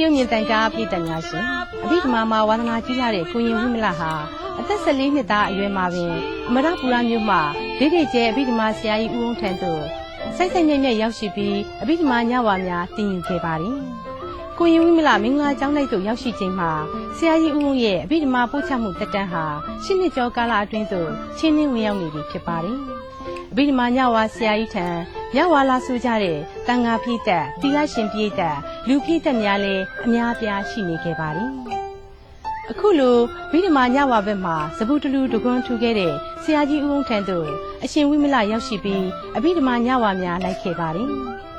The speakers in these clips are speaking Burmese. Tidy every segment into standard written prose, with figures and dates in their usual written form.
ရုံမြင့်တန်ကြားပြည်တများရှင်အဘိဓမ္မာမှာဝါသနာကြီးလာတဲ့ကိုရင်ဝိမလဟာအသက်14နှစ်သားအရွယ်မှာပင်အမရပူရမြို့မှာဒိဋ္ဌိကျဲအဘိဓမ္မာဆရာကြီးဦးဝင်းထံသို့စိုက်မြဲရောက်ရှိပြီးအဘိဓမ္မာညဝါများတင်ယူခဲ့ပါတယ်။ကိုရင်ဝိမလမင်္ဂလာကျောင်းလိုက်သို့ရောက်ရှိချိန်မှာဆရာကြီးဦးဝင်းရဲ့အဘိဓမ္မာပို့ချမှုတက်တန်းဟာ10နှစ်ကျော်ကာလအတွင်းသို့ချင်းနှင်းဝင်ရောက်နေပြီဖြစ်ပါတယ်။အဘိဓမ္မာညဝါဆရာကြီးထံညဝါလာဆိုကြတဲ့တန်ဃာပြည်သက်သီလရှင်ပြည်သက်လူပြည်သက်များလည်းအများအပြားရှိနေခဲ့ပါတယ်။အခုလိုဗိဓမာညဝါဘက်မှာစပုတလူတကွန်းထူခဲ့တဲ့ဆရာကြီးဦးဝင်းထံသို့အရှင်ဝိမလရောက်ရှိပြီးအဘိဓမာညဝါများလိုက်ခဲ့ပါတယ်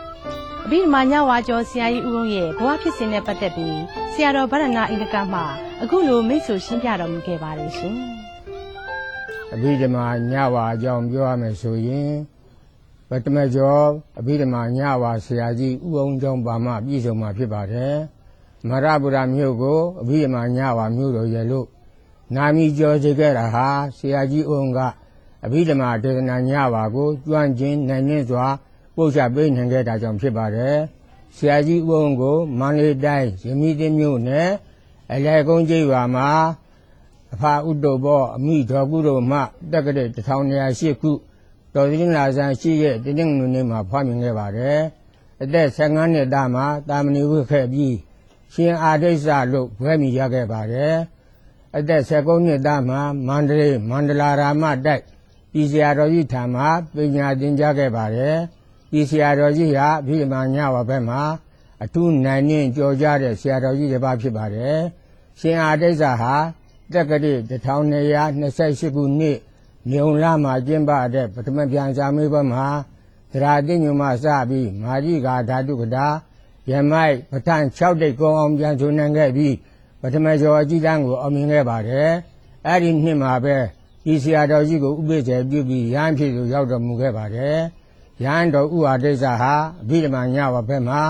။အဘိဓမာညဝါကျော်ဆရာကြီးဦးဝင်းရဲ့ဘဝဖြစ်စဉ်နဲ့ပတ်သက်ပြီးဆရာတော်ဗရဏအင်္ဂကမှအခုလိုမိတ်ဆွေရှင်းပြတော်မူခဲ့ပါတယ်ရှင်။အဘိဓမာညဝါအကြောင်းပြောရမယ်ဆိုရင်ပထမကျော်အဘိဓမ္မာညဝါဆရာကြီးဦးအောင်ကျောင်းပါမှပြည့်စုံမှာဖြစ်ပါတယ်။မရပူရမြို့ကိုအဘိဓမ္မာညဝါမြို့တော်ရဲ့လို့နာမည်ကျော်စေခဲ့တာဟာဆရာကြီးဦးကအဘိဓမ္မာဒေသနာညဝါကိုကျွမ်းကျင်နိုင်နှင့်စွာပို့ချပေးနိုင်ခဲ့တာကြောင့်ဖြစ်ပါတယ်။ဆရာကြီးဦးအောင်ကိုမန္တလေးတိုင်းရမီးတင်းမြို့နယ်အလဲကုန်းကျေးရွာမှာအဖဥတ္တဘောအမိတော်ကုတို့မှတက္ကရာ1208ခုတော်သင်းလာဆန်ရှိရဲ့တနင်္ဂနွေနေ့မှာဖွားမြင်ခဲ့ပါတယ်။အသက်15နှစ်သားမှာတာမဏိဝိခဲ့ပြီးရှင်အာဒိစ္စလို့ဘွဲမိရခဲ့ပါတယ်။အသက်19နှစ်သားမှာမန္တလေးမန္တလာရာမတိုက်ပြည်ဆရာတော်ကြီးထံမှာပညာသင်ကြားခဲ့ပါတယ်။ပြည်ဆရာတော်ကြီးဟာအဘိဓမ္မာညဝါဘက်မှာအထူးနိုင်နှင့်ကြော်ကြတဲ့ဆရာတော်ကြီးတစ်ပါးဖြစ်ပါတယ်။ရှင်အာဒိစ္စဟာတက္ကရာ1228ခုနှစ်ညုံလာမှာကျင်းပတဲ့ပထမပြန်စာမေးပွဲမှာသရာတိညုံမှစပြီးမာရိကာဓာတုကတာယမိုက်ပဋ္ဌာန်း6တိတ်ကုံအောင်ပြန်ဆိုနိုင်ခဲ့ပြီးပထမကျော်အကြီးတန်းကိုအောင်မြင်ခဲ့ပါတယ်။အဲ့ဒီနှစ်မှာပဲဒီဆရာတော်ကြီးကိုဥပိ္ပဇေပြုပြီးရဟန်းဖြစ်သူရောက်တော်မူခဲ့ပါတယ်။ရဟန်းတော်ဥဟာဒိစ္စဟာအဘိဓမ္မာညဝါဘက်မှာ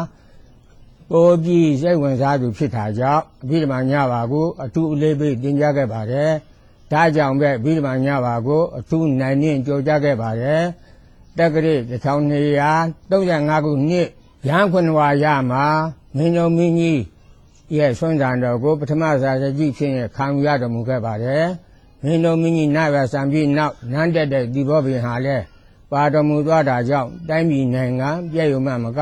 ပိုးပြီးစိတ်ဝင်စားသူဖြစ်တာကြောင့်အဘိဓမ္မာညဝါကိုအထူးအလေးပေးသင်ကြားခဲ့ပါတယ်။ဒါကြောင့်ပဲအဘိဓမ္မာညဝါကိုအထူးနိုင်နှင့်ကြော်ကြခဲ့ပါတယ်။တက္ကရာ1235ခုနှစ်ရဟန်းခွန်ဝါရမှာမင်းတော်မင်းကြီးရဲ့ဆွမ်းဆံတော်ကိုပထမစာကြီးဖြစ်ရင်ခံယူရတော်မူခဲ့ပါတယ်။မင်းတော်မင်းကြီးနာရဆံပြီးနောက်နန်းတက်တဲ့ဒီဘောဘင်ဟာလည်းပါတော်မူသွားတာကြောင့်တိုင်းပြည်နိုင်ငံပြည့်စုံမှမက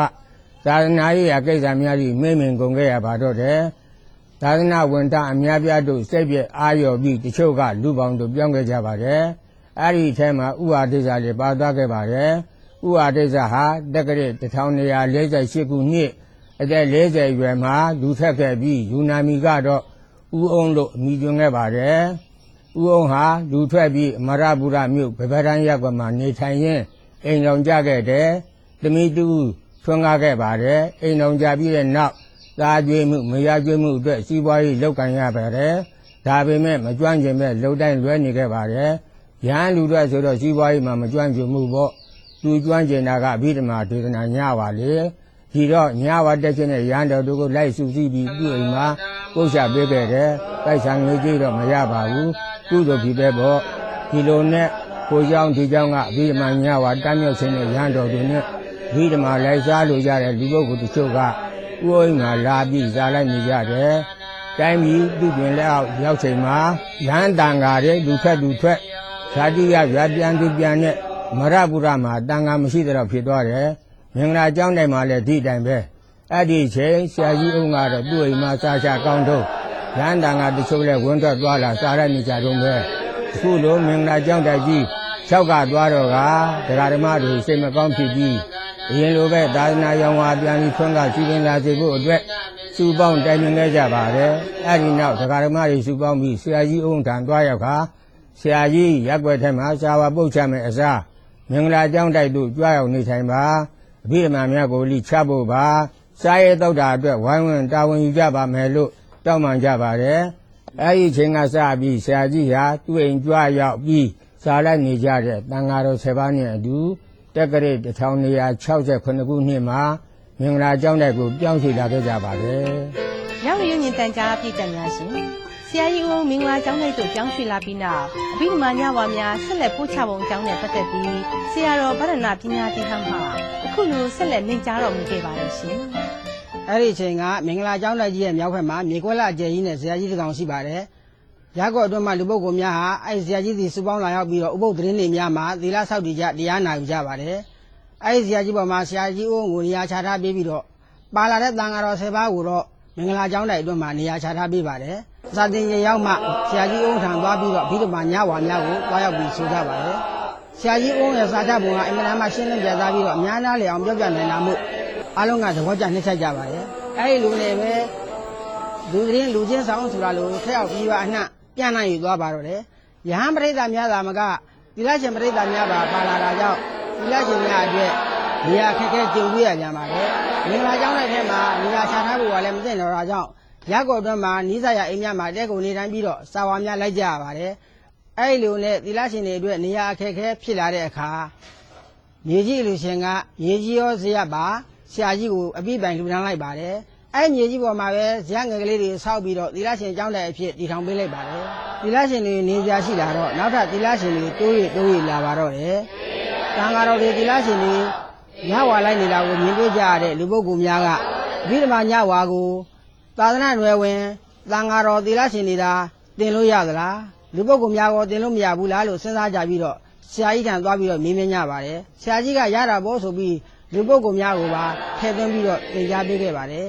သာသနာရေးအကိစ္စများကြီးမိမ့်မင်ကုန်ခဲ့ရပါတော့တယ်။သာသနာဝန်ထအများပြားတို့စိတ်ပြည့်အာရော်ပြီးတချို့ကလူပေါင်းတို့ပြောင်းခဲ့ကြပါတယ်။အဲ့ဒီအထဲမှာဥဟာဒိစ္စလည်းပါသွားခဲ့ပါတယ်။ဥဟာဒိစ္စဟာတက္ကရာ1248ခုနှစ်အသက်40ရွယ်မှာလူထက်ခဲ့ပြီးယူနာမီကတော့ဦးအောင်လို့အမည်တွင်ခဲ့ပါတယ်။ဦးအောင်ဟာလူထွက်ပြီးအမရပူရမြို့ဗဗရန်ရပ်ကွက်မှာနေထိုင်ရင်းအိမ်တော်ကြခဲ့တယ်။သမီးတူထွန်းကားခဲ့ပါတယ်။အိမ်တော်ကြပြီးတဲ့နောက်သားကျွေးမှုမယားကျွေးမှုအတွက်စီးပွားရေးလုပ်ကိုင်ရပါတယ်။ဒါပေမဲ့မကျွမ်းကျင်မဲ့လှုပ်တိုင်းလွဲနေခဲ့ပါတယ်။ရဟန်းလူတွေဆိုတော့စီးပွားရေးမှာမကျွမ်းကျင်မှုပေါ့။သူကျွမ်းကျင်တာကအဘိဓမ္မာဒေသနာညပါလေ။ဒီတော့ညဝါတက်ခြင်းနဲ့ရဟန်းတော်တို့ကိုလိုက်စုစည်းပြီးသူ့အိမ်မှာပို့ချပေးခဲ့တယ်။တိုက်ဆိုင်ငွေကြေးတော့မရပါဘူး။ကုသိုလ်ဖြစ်ပဲပေါ့။ဒီလိုနဲ့ကိုเจ้าဒီเจ้าကအဘိဓမ္မာညဝါတမ်းမြောက်ခြင်းနဲ့ရဟန်းတော်တွေနဲ့အဘိဓမ္မာလိုက်စားလို့ရတဲ့လူပုဂ္ဂိုလ်တချို့ကဥအိမ်မှာလာပြီးစားလိုက်နေကြတယ်။တိုင်းပြည်သူပြင်လက်အောက်ရောက်ချိန်မှာရဟန်းတန်ဃာတွေလူထွက်ဇာတိရဗျာပြန်သူပြန်နဲ့မရပူရမှာတန်ဃာမရှိတော့ဖြစ်သွားတယ်။မင်္ဂလာကျောင်းတိုင်မှာလည်းဒီတိုင်ပဲအဲ့ဒီချိန်ဆရာကြီးဦးကတော့သူ့အိမ်မှာစားချကောင်းတော့ရဟန်းတန်ဃာတချို့လည်းဝင်ထွက်သွားလာစားရနေကြတော့ပဲအခုလိုမင်္ဂလာကျောင်းတိုင်ကြီး၆ကသွားတော့ကတရားဓမ္မတွေစိတ်မကောင်းဖြစ်ပြီးအရင်လိုပဲသာသနာရောင်ဝါပြန်ပြီးထွန်းကားစီပင်လာစေဖို့အတွက်စုပေါင်းတိုင်ပင်ခဲ့ကြပါတယ်အဲ့ဒီနောက်တရားဓမ္မတွေစုပေါင်းပြီးဆရာကြီးဦးထံသွားရောက်ခါဆရာကြီးရက်ွက်ထဲမှာစာဝါပုတ်ချမယ်အစားမင်္ဂလာကျောင်းတိုက်သို့ကြွရောက်နေထိုင်ပါအဘိဓမ္မာများကိုလိချဖို့ပါစာရေးတောက်တာအတွက်ဝိုင်းဝန်းတာဝန်ယူကြပါမယ်လို့တောင်းပန်ကြပါတယ်အဲ့ဒီချိန်ကစပြီးဆရာကြီးဟာသူ့အိမ်ကြွရောက်ပြီးစာလိုက်နေကြတဲ့တန်ဃာတော်7ပါးနဲ့အတူတက္ကရာ1268ခုနှစ်မှာမင်္ဂလာကျောင်းတိုက်ကိုပြောင်းရွှေ့လာခဲ့ကြပါတယ်။ရောက်ရုံမြင့်တန်ကြားပြည်တများရှင်ဆရာကြီးဦးမင်္ဂလာကျောင်းတိုက်သို့ပြောင်းရွှေ့လာပြီးနောက်အဘိဓမ္မာညဝါများဆက်လက်ပို့ချပုံကျောင်းနဲ့ပတ်သက်ပြီးဆရာတော်ဗရဏပညာတိဟမှအခုလိုဆက်လက်နေကြားတော်မူခဲ့ပါတယ်ရှင်။ အဲ့ဒီအချိန်ကမင်္ဂလာကျောင်းတိုက်ကြီးရဲ့မြောက်ဘက်မှာမြေကွက်လာအကျယ်ကြီးနဲ့ဇရာကြီးတစ်ကောင်ရှိပါတယ်။ရက်ကွက်အတွင်းမှာလူပုဂ္ဂိုလ်များဟာအဲ့ဒီဇရာကြီးစီစုပေါင်းလာရောက်ပြီးတော့ဥပုပ်သတင်းတွေများမှာသီလဆောက်တည်ကြတရားနာယူကြပါတယ်။အဲ့ဒီဇရာကြီးပေါ်မှာဆရာကြီးဦးကိုနေရာချထားပေးပြီးတော့ပါလာတဲ့တန်ဃာတော်10ပါးကိုတော့မင်္ဂလာကျောင်းတိုက်အတွင်းမှာနေရာချထားပေးပါတယ်။စာတင်ရင်ရောက်မှဆရာကြီးဦးထံသွားပြီးတော့အဘိဓမ္မာညဝါများကိုတွားရောက်ပြီးဆိုကြပါတယ်။ဆရာကြီးဦးရဲ့စာချပုံကအင်မတန်မှရှင်းလင်းပြသပြီးတော့အများနာလေအောင်ပြောပြနိုင်တာမို့အားလုံးကသဘောကျနှိမ့်ဆက်ကြပါတယ်။အဲ့ဒီလူနဲ့ပဲလူသတင်းလူချင်းဆောင်ဆိုတာလို့ထက်အောင်ပြီးပါအနှံ့ပြန်နိုင်ယူသွားပါတော့တယ်။ယဟန်ပရိသတ်များသာမကသီလရှင်ပရိသတ်များပါလာတာကြောင့်သီလရှင်များအတွက်နေရာခက်ခဲကြုံတွေ့ရကြပါတယ်။မင်္ဂလာကျောင်းတဲ့ထဲမှာနေရာချထားဖို့ကလည်းမသိတော့တာကြောင့်ရက်ကွက်အတွင်းမှာနီးစပ်ရအိမ်များမှာတဲကုန်နေတိုင်းပြီးတော့စာဝါများလိုက်ကြရပါတယ်။အဲ့ဒီလိုနဲ့သီလရှင်တွေအတွက်နေရာအခက်ခဲဖြစ်လာတဲ့အခါမြေကြီးလူရှင်ကမြေကြီးရောဇရပ်ပါဆရာကြီးကိုအပြည့်ပိုင်လှူဒါန်းလိုက်ပါတယ်။အဲ့မြေကြီးပေါ်မှာပဲဇရပ်ငယ်ကလေးတွေဆောက်ပြီးတော့သီလရှင်ကျောင်းတဲ့အဖြစ်တည်ထောင်ပေးလိုက်ပါတယ်။သီလရှင်တွေနေကြရှိလာတော့နောက်ထပ်သီလရှင်တွေတိုးရလာပါတော့တယ်။တန်ဃာတော်တွေသီလရှင်တွေညဝါလိုက်နေတာကိုမြင်တွေ့ကြရတဲ့လူပုဂ္ဂိုလ်များကအဘိဓမ္မာညဝါကိုသာသနာ့နယ်ဝင်တန်ဃာတော်သီလရှင်တွေသာတင်လို့ရသလားလူပုဂ္ဂိုလ်များကိုတင်လို့မရဘူးလားလို့စဉ်းစားကြပြီးတော့ဆရာကြီးထံသွားပြီးတော့မေးမြန်းကြပါတယ်ဆရာကြီးကရတာပေါ့ဆိုပြီးလူပုဂ္ဂိုလ်များကိုပါထည့်သွင်းပြီးတော့သင်ကြားပေးခဲ့ပါတယ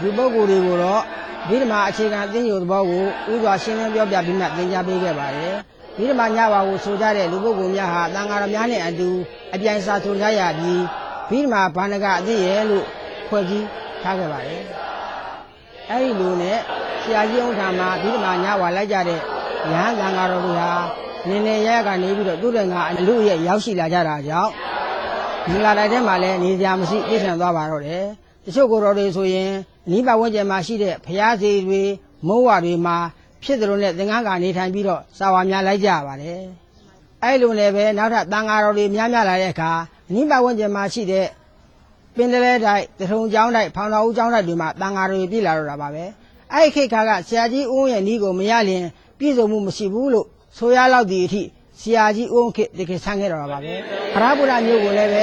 ်လူပုဂ္ဂိုလ်တွေကိုတော့ဗိဓမာအခြေခံသင်ယူသဘောကိုဥစွာရှင်းလင်းပြောပြပြီးမှသင်ကြားပေးခဲ့ပါတယ်ဗိဓမာညဝါကိုဆိုကြတဲ့လူပုဂ္ဂိုလ်များဟာတန်ဃာတော်များနဲ့အတူအပြိုင်စာဆိုကြရပြီးဗိဓမာဘာဏကအသိရဲ့လို့ဖွဲ့စည်းထားခဲ့ပါတယ်အဲ့ဒီလိုနဲ့ဆရာကြီးအောင်ထာမှာဗိဓမာညဝါလိုက်ကြတဲ့ရဟန်းတန်ဃာတော်တွေဟာနည်းနည်းရဲကနေပြီးတော့သူ့တဲ့ငါအလူရဲ့ရောက်ရှိလာကြတာကြောင့်မင်္ဂလာတိုက်ထဲမှာလည်းနေကြမရှိပြည့်စုံသွားပါတော့တယ်တချို့ကိုယ်တော်တွေဆိုရင်နိဗ္ဗာန်ဝန်းကျင်မှာရှိတဲ့ဘုရားစီတွေမိုးဝါတွေမှာဖြစ်တယ်လို့နဲ့သင်္ကန်းကနေထိုင်ပြီးတော့စာဝါများလိုက်ကြရပါတယ်အဲ့လိုနဲ့ပဲနောက်ထပ်တန်ဃာတော်တွေများလာတဲ့အခါနိဗ္ဗာန်ဝန်းကျင်မှာရှိတဲ့ပင်တလဲတိုက်တထုံကျောင်းတိုက်ဖောင်တော်ဦးကျောင်းတိုက်တွေမှာတန်ဃာတွေပြည်လာတော့တာပါပဲအဲ့ဒီခေတ်ခါကဆရာကြီးဦးရဲ့ဤကိုမရရင်ပြည့်စုံမှုမရှိဘူးလို့ဆိုရလောက်ဒီအထိဆရာကြီးဦးခေတ်တကယ်ဆန်းခဲ့တော့တာပါပဲခရဗုဒ္ဓမျိုးကိုလည်းပ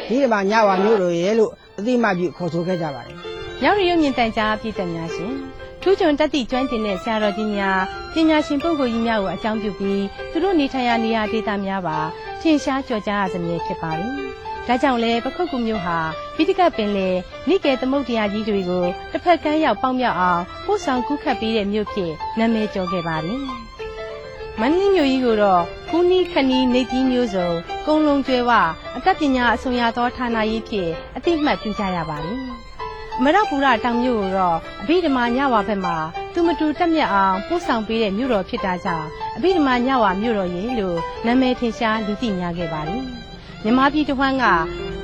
ဲဒီမှာညဝါမျိုးတို့ရဲ့လို့အတိမပြုခေါ်ဆိုခဲ့ကြပါတယ်။ရောက်ရုံမြင့်တန်ကြားပြည်သက်များရှင်ထူးချွန်တတ်သည့်ကျွမ်းကျင်တဲ့ဆရာတော်ကြီးများပညာရှင်ပုဂ္ဂိုလ်ကြီးများကိုအကြောင်းပြုပြီးသူတို့နေထိုင်ရာနေရာဒေသများပါထင်ရှားကြော်ကြားရစမြဲဖြစ်ပါတယ်။ဒါကြောင့်လဲပခုတ်ကူမျိုးဟာပိဋကပင်လေနိကေသမုဒ္ဒရာကြီးတွေကိုတစ်ဖက်ကမ်းရောက်ပေါင်းမြောက်အောင်ပို့ဆောင်ကူးခတ်ပေးတဲ့မြို့ဖြစ်နာမည်ကျော်ခဲ့ပါတယ်။မန္တလေးမြို့ကြီးကိုတော့ကူနီးခနီးနေကြီးမျိုးစုံကုန်းလုံးကျွဲဝအတတ်ပညာအဆုံးရသောဌာနကြီးဖြစ်အတိအမှတ်ပြုကြရပါတယ်။အမရပူရတောင်မြို့ကိုတော့အဘိဓမ္မာညဝါဘက်မှာသူမတူတက်မြတ်အောင်ပို့ဆောင်ပေးတဲ့မြို့တော်ဖြစ်တာကြောင့်အဘိဓမ္မာညဝါမြို့တော်ကြီးလို့နာမည်ထင်ရှားလူသိများခဲ့ပါတယ်။မြန်မာပြည်တစ်ဝန်းက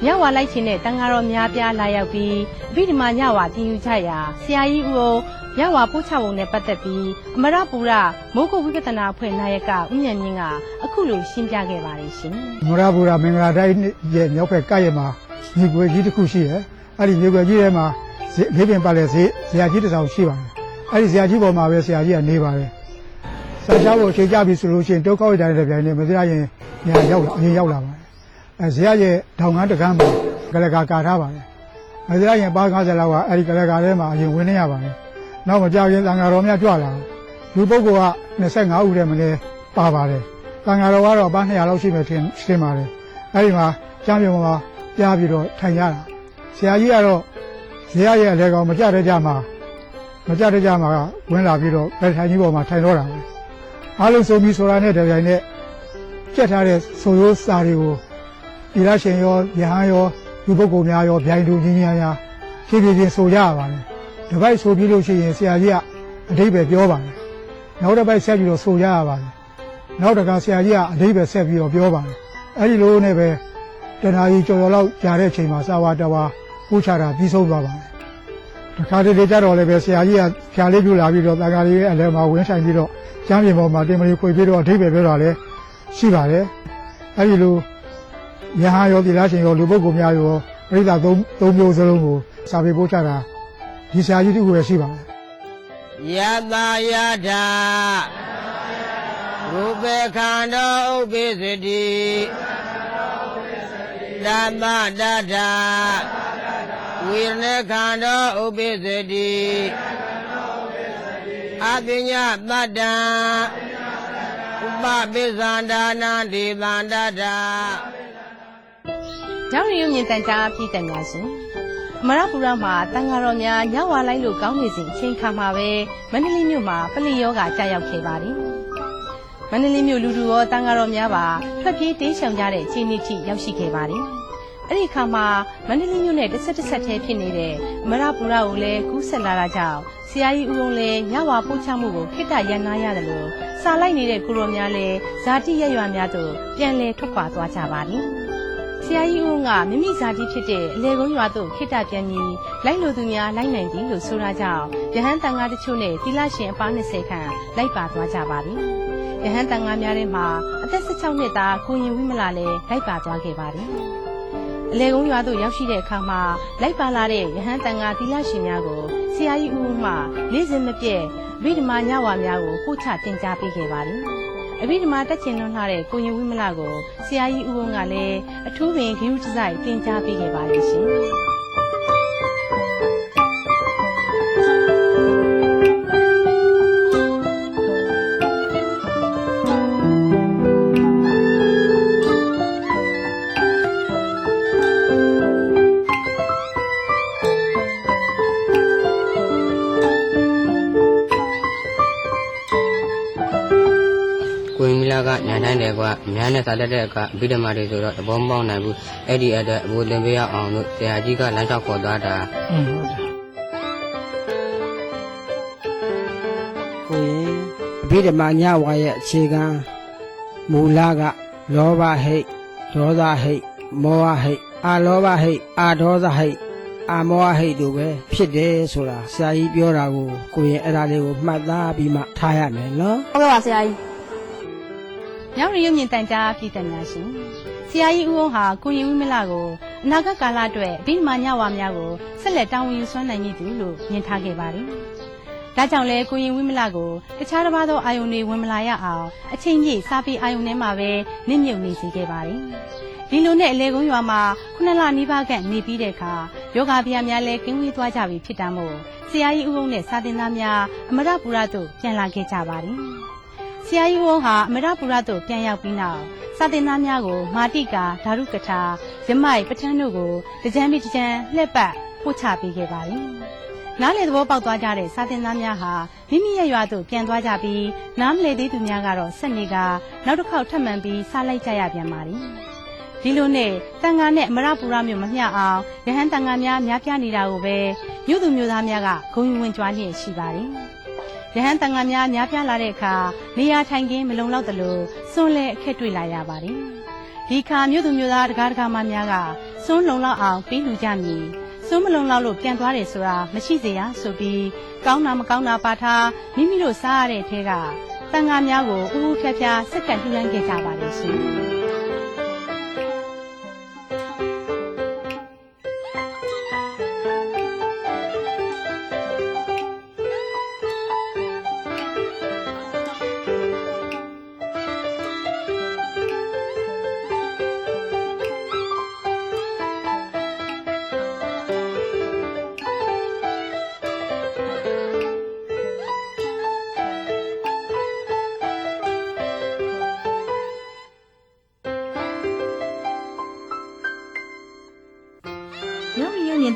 ညဝါလိုက်ခြင်းတဲ့တန်ဃာတော်များပြားလာရောက်ပြီးအဘိဓမ္မာညဝါတင်ယူကြရာဆရာကြီးဦးအောင်ညဝါပို့ချပုံနဲ့ပတ်သက်ပြီးအမရပူရမိုးကုတ်ဝိပဿနာအဖွဲ့နာယကဦးဉာဏ်မြင့်ကအခုလိုရှင်းပြခဲ့ပါတယ်ရှင်။မရပူရမင်္ဂလာတိုင်းရဲ့မြောက်ဘက်ကရဲ့မှာမြေကွယ်ကြီးတစ်ခုရှိတယ်။အဲ့ဒီမြေကွယ်ကြီးထဲမှာလေးပင်ပါလေဆရာကြီးတစ်ဆောင်ရှိပါတယ်။အဲ့ဒီဆရာကြီးပေါ်မှာပဲဆရာကြီးကနေပါတယ်။စာကြောကိုချိန်ကြပြီဆိုလို့ရှိရင်ဒုက္ခဝိဒါနဲ့ပြိုင်နေမစရရင်ညာရောက်လာအရင်ရောက်လာပါတယ်။အဲဆရာရဲ့ထောင်ကန်းတကန်းမှာကလကာကာထားပါတယ်။မစရရင်ပါ90လောက်ကအဲ့ဒီကလကာထဲမှာအရင်ဝင်နေရပါတယ်။နောက်မကြောက်ရင်သံဃာတော်များကြွလာလူပုဂ္ဂိုလ်က25ဦးတည်းမလဲပါပါတယ်။သံဃာတော်ကတော့ပါ200လောက်ရှိမယ်ထင်ပါတယ်။အဲ့ဒီမှာကျမ်းပြုံမှာကြားပြီးတော့ထိုင်ရတာ။ဆရာကြီးကတော့ဇေယျရဲ့အလဲကောင်မကြတဲ့ကြမှာဝင်လာပြီးတော့ဗထိုင်ကြီးပေါ်မှာထိုင်တော့တာပဲအားလုံးစုံပြီးဆိုတာနဲ့တပြိုင်နက်ကြက်ထားတဲ့ဆိုရိုးစာတွေကိုဒီလားရှင်ရောယဟန်ရောလူပုဂ္ဂိုလ်များရောဗျိုင်းလူကြီးများဖြည်းဖြည်းချင်းဆိုကြရပါတယ်တပိုက်ဆိုပြီးလို့ရှိရင်ဆရာကြီးကအဓိပ္ပာယ်ပြောပါတယ်နောက်တစ်ပိုက်ဆက်ပြီးတော့ဆိုကြရပါတယ်နောက်တစ်ခါဆရာကြီးကအဓိပ္ပာယ်ဆက်ပြီးတော့ပြောပါတယ်အဲ့ဒီလိုနဲ့ပဲတဏှာကြီးကြော်လောက်ကြာတဲ့အချိန်မှာစာဝါတဝါပူချတာပြီးဆုံးသွားပါတယ်တခါတလေကြတော့လည်းပဲဆရာကြီးကဖြာလေးပြလာပြီးတော့တန်ခါလေးရဲ့အလဲမှာဝင်းဆိုင်ပြီးတော့ကျမ်းပြင်ပေါ်မှာတင်မလေးခွေပြီးတော့အဓိပ္ပာယ်ပြောတာလည်းရှိပါတယ်အဲဒီလိုယဟန်ရောဒီလားရှင်ရောလူပုဂ္ဂိုလ်များရောပရိသတ်သုံးမျိုးစလုံးကိုစာပေပို့ချတာဒီဆရာကြီးတူပဲရှိပါတယ်ယတာယထာရူပေခန္ဓာဥပ္ပိစတိဓမ္မတထာဝ ဝေရณခန္ဓာဥပိသတိအပညာတတ္တံဥပပိသန္ဒာနာဒေသန္တတာ ညောင်ရီမြင့်တန်ကြားပြည်သက်များရှင်အမရပူရမှာတန်ဃာတော်များညဝါလိုက်လို့ကောင်းနေစဉ်အချိန်ခါမှာပဲမန္တလေးမြို့မှာပလိယောဂကြာရောက်ခဲ့ပါတယ်မန္တလေးမြို့လူထုရောတန်ဃာတော်များပါထွက်ပြေးတင်းရှောင်ကြတဲ့အခြေအနေထိရောက်ရှိခဲ့ပါတယ်အဲ့ဒီခါမှာမန္တလေးမြို့နဲ့တစ်ဆက်တည်းဖြစ်နေတဲ့အမရပူရကိုလည်းကူးဆက်လာတာကြောင့်ဆရာကြီးဦးုံလည်းညဝါပို့ချမှုကိုခိတ္တရန်နာရတယ်လို့စာလိုက်နေတဲ့ကိုရောများလည်းဇာတိရက်ရွာများတို့ပြန်လည်ထွက်ခွာသွားကြပါတယ်ဆရာကြီးဦးကမိမိဇာတိဖြစ်တဲ့အလေကုန်းရွာသို့ခိတ္တပြန်ပြီးလိုက်လို့သူများလိုက်နိုင်သည်လို့ဆိုတာကြောင့်ယဟန်တန်ဃာတချို့နဲ့သီလရှင်အပါ20ခန့်လိုက်ပါသွားကြပါပြီ။ယဟန်တန်ဃာများထဲမှာအသက်16နှစ်သားကိုရင်ဝိမလာလည်းလိုက်ပါသွားခဲ့ပါတယ်။အလေကုန်းရွာသို့ရောက်ရှိတဲ့အခါမှာလိုက်ပါလာတဲ့ယဟန်တန်ဃာသီလရှင်များကိုဆရာကြီးဦးမှနေ့စဉ်မပြည့်အဘိဓမ္မာညဝါများကိုပို့ချတင်ကြားပေးခဲ့ပါတယ်။အဘိဓမ္မာတက်ချင်လွန်လှတဲ့ကိုရင်ဝိမလကိုဆရာကြီးဦးဝင်းကလည်းအထူးပင်ဂရုတစိုက်သင်ကြားပေးခဲ့ပါလိမ့်ရှင်။ကညာတိုင်းတယ်ကွာအများနဲ့စားတတ်တဲ့အခါအဘိဓမ္မာတွေဆိုတော့သဘောမပေါက်နိုင်ဘူးအဲ့ဒီအတွက်အဘိုးလင်ပေးရအောင်လို့ဆရာကြီးကလမ်းလျှောက်ခေါ်သွားတာကိုရင်အဘိဓမ္မာညဝါရဲ့အခြေခံမူလကလောဘဟိတ်ဒေါသဟိတ်မောဟဟိတ်အာလောဘဟိတ်အာဒေါသဟိတ်အာမောဟဟိတ်တို့ပဲဖြစ်တယ်ဆိုတာဆရာကြီးပြောတာကိုရင်အဲ့ဒါလေးကိုမှတ်သားပြီးမှထားရမယ်နော်ဟုတ်ကဲ့ပါဆရာကြီးညောင်ရီမြင့်တန်ကြားပြည်သက်များရှင်ဆရာကြီးဦးဝင်းဟာကိုရင်ဝိမလကိုအနာဂတ်ကာလအတွက်အဘိဓမ္မာညဝါများကိုဆက်လက်တာဝန်ယူဆွမ်းနိုင်မည်သူလို့မြင်ထားခဲ့ပါတယ်။ဒါကြောင့်လဲကိုရင်ဝိမလကိုတခြားတစ်ပါးသောအာယုန်တွေဝင်မလာရအောင်အချိန်ကြီးစာပေအာယုန်ထဲမှာပဲနစ်မြုပ်နေစေခဲ့ပါတယ်။ဒီလိုနဲ့အလေကုန်းရွာမှာ9လနီးပါးခန့်နေပြီးတဲ့အခါယောဂဗျာများလည်းကင်းဝေးသွားကြပြီဖြစ်တာမို့ဆရာကြီးဦးဝင်းနဲ့စာသင်သားများအမရပူရသို့ပြန်လာခဲ့ကြပါတယ်။ဆရာကြီးဝင်းဟာအမရပူရသို့ပြန်ရောက်ပြီးနောက်စာသင်သားများကိုမာတိကာဓာရုကထာရမိုက်ပဋ္ဌာန်းတို့ကိုတကြံပြီးတကြံလှည့်ပတ်ပို့ချပေးခဲ့ပါတယ်။နားလေသဘောပေါက်သွားကြတဲ့စာသင်သားများဟာမိမိရဲ့ရွာသို့ပြန်သွားကြပြီးနားမလည်သေးသူများကတော့ဆက်နေကနောက်တစ်ခေါက်ထပ်မံပြီးစားလိုက်ကြရပြန်ပါတယ်။ဒီလိုနဲ့တန်ဃာနဲ့အမရပူရမျိုးမမျှအောင်ရဟန်းတန်ဃာများများပြားနေတာကိုပဲမြို့သူမြို့သားများကဂုဏ်ယူဝင်ကြွားလျက်ရှိပါတယ်။ရဟန်းတန်ဃာများများပြားလာတဲ့အခါနေရာထိုင်ခင်းမလုံလောက်သလိုစွန့်လဲအခက်တွေ့လာရပါတယ်။ဒီခါမြို့သူမြို့သားတကားတကားမများကစွန့်လုံလောက်အောင်ပြီးလူကြမည်။စွန့်မလုံလောက်လို့ပြန်သွားတယ်ဆိုတာမရှိစေရဆိုပြီးကောင်းတာမကောင်းတာပါထားမိမိတို့စားရတဲ့အထက်ကတန်ဃာများကိုဥဥဖြားဖြားစက္ကန့်လှူဒန်းခဲ့ကြပါလေရှင်။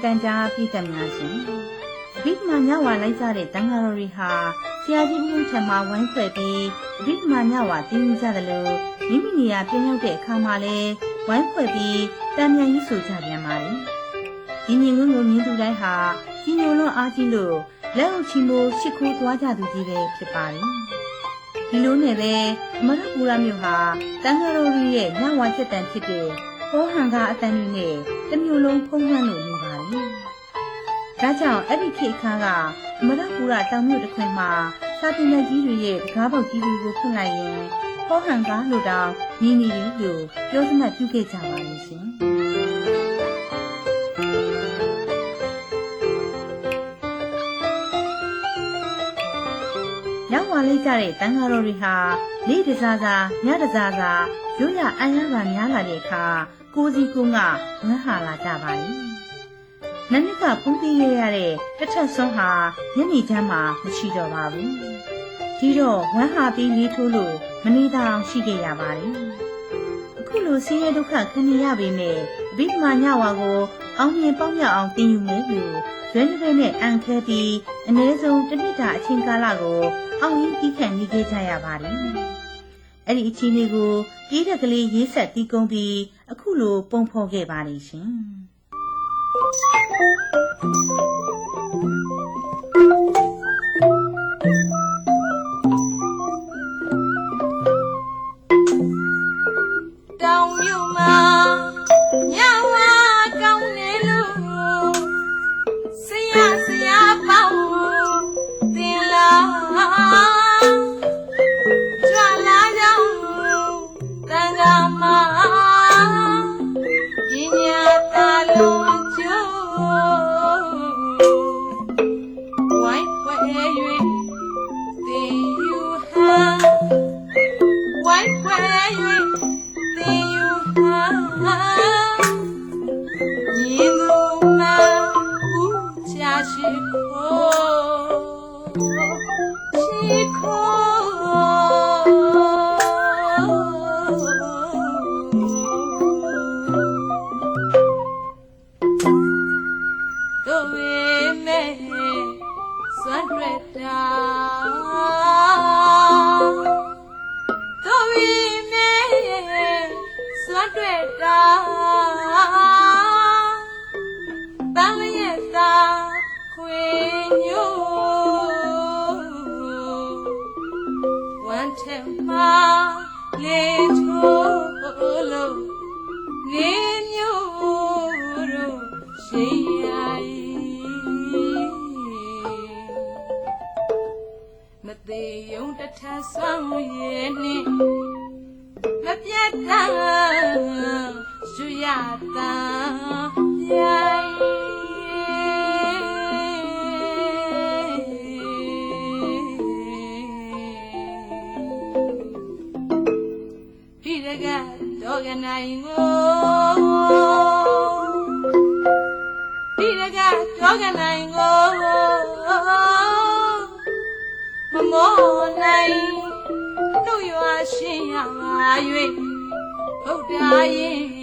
တန်ကြားပြည်သက်များရှင်အဘိဓမ္မာညဝါလိုက်ကြတဲ့တန်ဃာတော်တွေဟာဆရာကြီးဦးဝင်းထံမှာဝိုင်းဖွဲ့ပြီးအဘိဓမ္မာညဝါသင်ယူကြတယ်လို့မိမိနေရာပြန်ရောက်တဲ့အခါမှာလည်းဝိုင်းဖွဲ့ပြီးတန်မြန်ကြီးဆိုကြပြန်ပါလေဒီမြင်ကွင်းကိုမြင်သူတိုင်းဟာကြီးညိုလွန်အားကြီးလို့လက်အုပ်ချီမိုးရှ िख ိုးသွားကြသူကြီးပဲဖြစ်ပါလေဒီလိုနဲ့ပဲအမရပူရမြို့ဟာတန်ဃာတော်တွေရဲ့ညဝါစက်တန်ဖြစ်တဲ့ဟောဟန်ကအတန်တွေနဲ့တမျိုးလုံးဖုံးလွှမ်းလို့နေပါလေဒါကြောင့်အဲ့ဒီခေတ်အခါကအမရပူရတောင်မြို့တစ်ခွင်မှာစာသင်တဲ့ကြီးတွေရဲ့တကားပေါက်ကြီးတွေကိုဖွင့်လိုက်ရင်ဟောဟန်ကားလို့တောင်ညီညီလေးလို့ပြောစမှတ်ပြုခဲ့ကြပါလိမ့်ရှင်ရောက်လာလိုက်ကြတဲ့တန်ဃာတော်တွေဟာနေ့တစားစားညတစားစားရိုးရအံ့ရပါများလာတဲ့အခါကိုစီကုန်းကဝမ်းဟာလာကြပါလေ နနစ်ကဖုံးသိရရတဲ့တစ်ထက်ဆုံးဟာညနေချမ်းမှာမရှိတော့ပါဘူးဒီတော့ဝမ်းဟာပြီးလေးထိုးလို့မနေတာအောင်ရှိခဲ့ရပါတယ်အခုလိုဆင်းရဲဒုက္ခခံနေရပေမဲ့အဘိဓမ္မာညဝါကိုအောင်မြင်ပေါင်းမြောက်အောင်သင်ယူမယ်လို့ရွေးနှဲနဲ့အံခဲပြီးအနည်းဆုံးတစ်နှစ်တာအချိန်ကာလကိုအောင်ရင်းတီးခံနေခဲ့ကြရပါတယ်အဲ့ဒီအချိန်လေးကိုပြေးတက်ကလေးရေးဆက်တီးကုန်းပြီးအခုလိုပုံဖော်ခဲ့ပါလိမ့်ရှင်တောင်မြို့မှာညဝါကောင်းနေလို့ဆရာပေါင်းသင်လာကြွလာကြောင်းတန်ခါမှာပညာသာလို့ကျိုးဝိုင်းခွဲ၍သင်ယူဟာဝိုင်းခွဲ၍သင်ယူဟာညီသူမှာဦးချာရှိခိုတို့ဝေမဲစွမ်းတွေ့တာတို့ဝေမဲစွမ်းတွေ့တာတန်လျက်သာခွေညိုဝမ်းထက်မှာလေချိုးလို့နေမျိုးတို့ရှိရမသေးယုံတထဆောင်ရဲ့နိမပြတ်တာရှူရတာရိုင်းဒီရကတော့ကနိုင်ကိုဒီရကတော့ကနိုင်ကိုမမောနိုင်တို့ရွာရှင်ရပါ၍ဘုရားရင်